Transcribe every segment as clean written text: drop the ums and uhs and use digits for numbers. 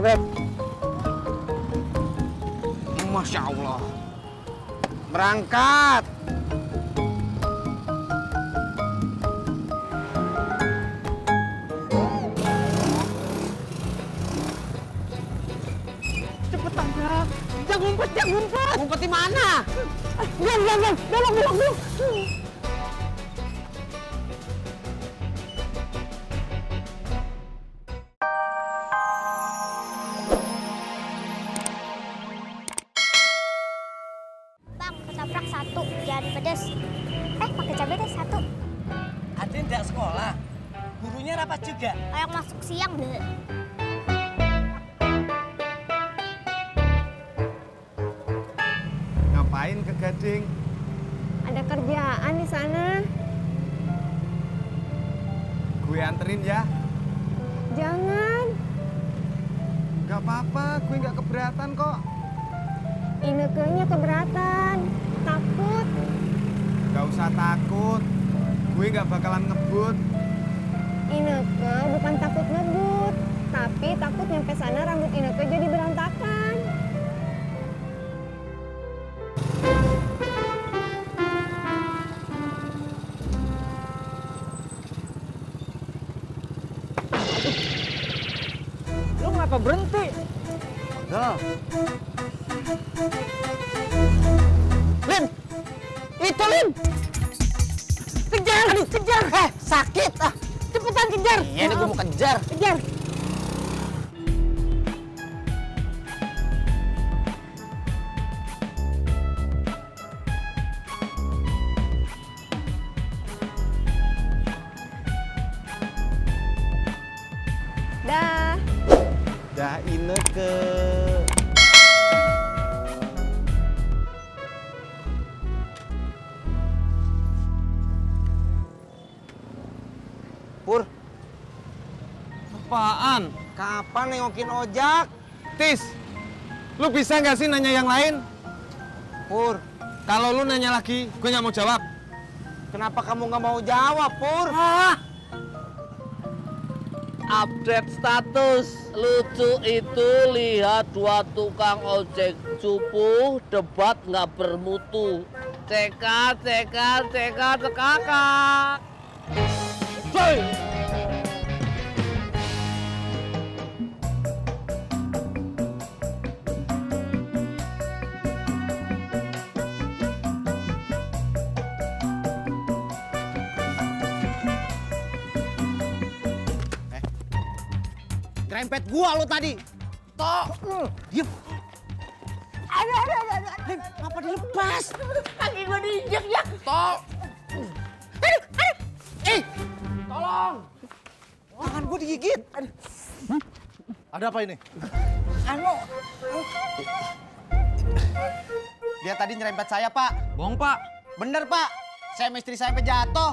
Bet. Masya Allah. Berangkat. Cepetan, Jak. Jak ngumpet, Jak ngumpet. Ngumpet di mana? Belok. Bang, ketoprak 1, jangan pedes. Pakai cabai deh 1. Adin tidak sekolah. Gurunya rapat juga. Kayak masuk siang deh. Ngapain ke Gading? Ada kerjaan di sana. Gue anterin ya. Jangan. Gak apa-apa, gue gak keberatan kok. Inekenya keberatan. Takut. Gak usah takut. Gue gak bakalan ngebut. Ineke bukan takut ngebut. Tapi takut nyampe sana rambut Ineke jadi berantakan. Lu ngapa berhenti? Dah. Lim! Itu, Lim! Kejar! Kejar! Sakit ah. Cepetan kejar! Iya, ini gue mau kejar. Kejar! Dah. Dah Ineke. Pur. Apaan? Kapan nengokin ojak? Tis, lu bisa nggak sih nanya yang lain? Pur, Kalau lu nanya lagi, gue nggak mau jawab. kenapa kamu nggak mau jawab, Pur? Update status lucu itu lihat 2 tukang ojek cupu debat nggak bermutu. Cekak. Coy! Rempet gua lo tadi. Tok. Diam. Ada. Apa dilepas? Kaki gua diinjek, Jak. Tok. Tolong! Tangan gua digigit. Ada apa ini? Dia tadi nyerempet saya, Pak. Bohong, Pak. Bener, Pak. Saya sama istri saya sampai jatuh.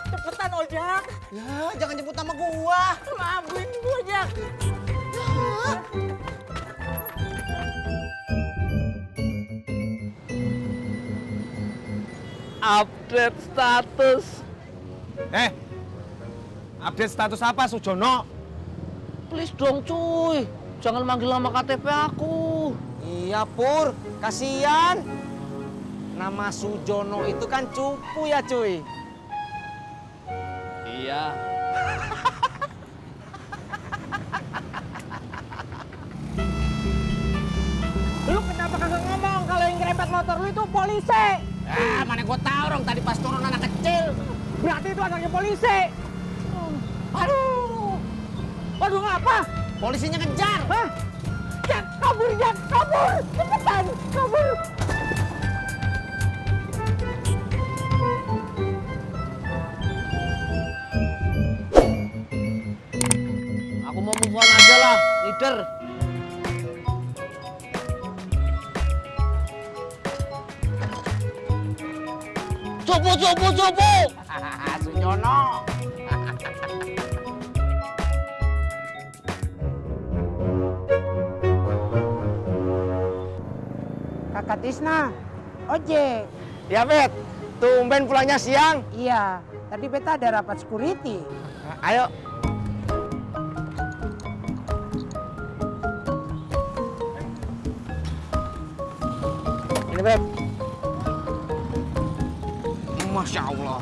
Cepetan, ojak. Ya, jangan jemput nama gua. Maafin gua, Jak. Update status. Update status apa, Sujono? Please dong cuy, jangan manggil nama KTP aku. Iya, Pur. Kasian. Nama Sujono itu kan cupu ya, cuy. Iya. Lu kenapa kagak ngomong kalau yang ngerempet motor lu itu polisi? Mana gua tahu dong tadi pas turun anak kecil. Berarti itu anaknya polisi. Aduh. Waduh, ngapa? Polisinya ngejar. Hah? Jak, kabur, Jak, kabur. Cepetan, kabur. Aku mau move on aja lah, leader. Cupu. Sujono. Kakak Tisna, ojek. Ya, Bet. Tumben pulangnya siang. Iya, tadi beta ada rapat security. Ayo. Ini Beb. Masya Allah.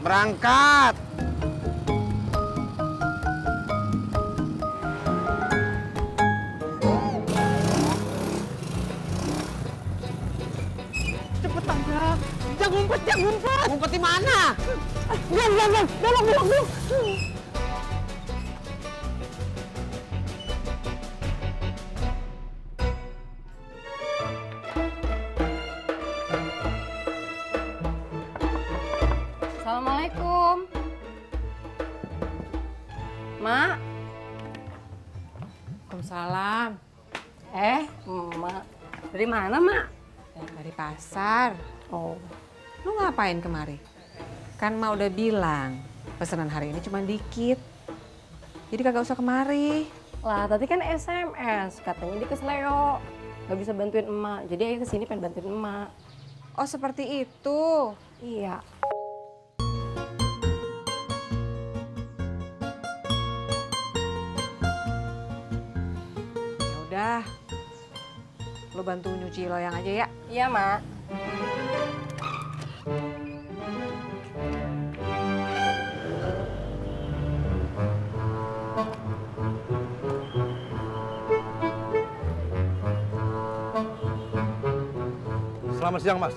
Berangkat. Cepetan, Jak. Jak ngumpet, Jak ngumpet. Ngumpet di mana? Belum. Belok. Assalamualaikum. Mak. Waalaikumsalam. Mak. Dari mana, Mak? Dari pasar. Oh. Lu ngapain kemari? Kan Mak udah bilang, pesanan hari ini cuma dikit. Jadi kagak usah kemari. Lah, tadi kan SMS. Katanya dia kesleo. Gak bisa bantuin emak. Jadi ayo kesini pengen bantuin emak. Oh seperti itu. Iya. Ya udah. Lu bantu nyuci loyang aja ya. Iya, Mak. Selamat siang, Mas.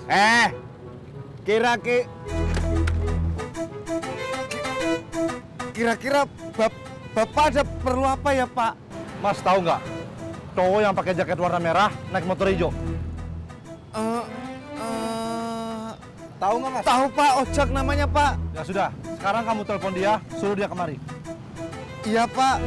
Kira-kira Bapak ada perlu apa ya, Pak? Mas tahu nggak? Cowok yang pakai jaket warna merah naik motor hijau. Tahu nggak, Mas? Tahu, Pak. Ojak namanya, Pak. Ya sudah, sekarang kamu telepon dia, suruh dia kemari. Iya, Pak.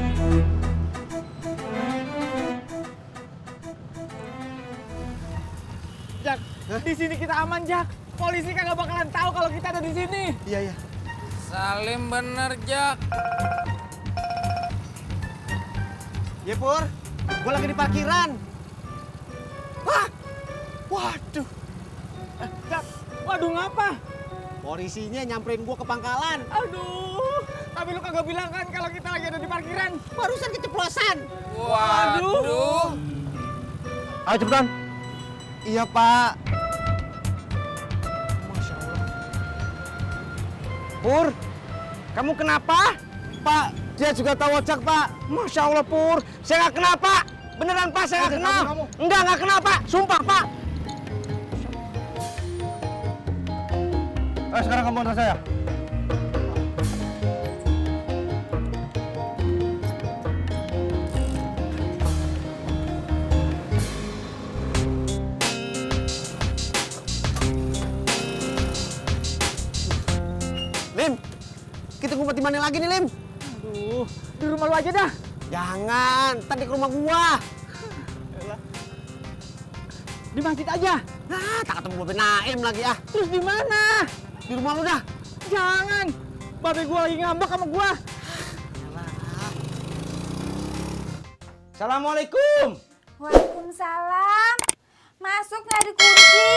Jak, di sini kita aman, Jak. Polisi kagak bakalan tahu kalau kita ada di sini. Iya. Salim bener, Jak. Ya, Pur. Gue lagi di parkiran. Wah! Waduh. Jak, waduh ngapa? Polisinya nyamperin gue ke pangkalan. Aduh, tapi lu kagak bilang kan kalau kita lagi ada di parkiran. Barusan keceplosan. Waduh. Ayo cepetan. Iya, Pak. Masya Allah. Pur, kamu kenapa? Pak, dia juga tahu ojek, Pak. Masya Allah, Pur. Saya nggak kenapa. Beneran, Pak, saya nggak kenal. Nggak kenapa. Sumpah, Pak. Sekarang kamu antar saya. Lim, kita ngumpet di mana lagi nih, Lim? Aduh, di rumah lu aja dah. Jangan, tadi ke rumah gua. Di masjid aja. Nah, tak ketemu Babe Naim lagi ah. Terus di mana? Di rumah lu dah. Jangan. Babe gua lagi ngambek sama gua. Assalamualaikum. Waalaikumsalam. Masuk nggak dikunci?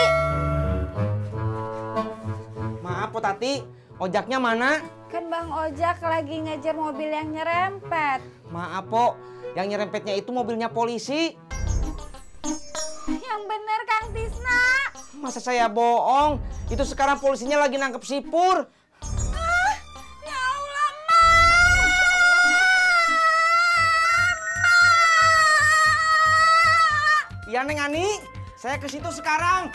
Maaf, Po Tati. Ojaknya mana? Kan Bang Ojak lagi ngejar mobil yang nyerempet. Maaf, Po. Yang nyerempetnya itu mobilnya polisi. Yang bener Kang Tisna. Masa saya bohong? Itu sekarang polisinya lagi nangkep si Pur. Ya Allah, Mang. Iya, Neng Ani. Saya ke situ sekarang.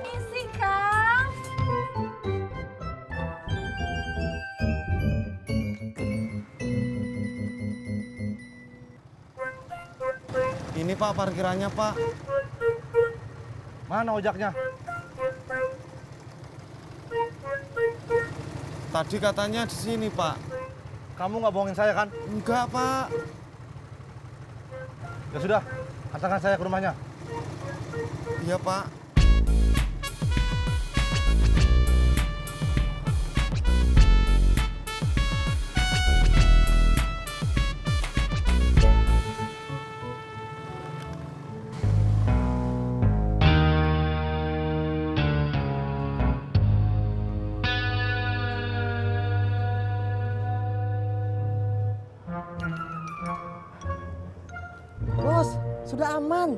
Misi, Kang. Ini, Pak, parkirannya, Pak. Mana ojaknya? Tadi katanya di sini, Pak. Kamu nggak bohongin saya kan? Enggak, Pak. Ya sudah, antarkan saya ke rumahnya. Iya, Pak. sudah aman.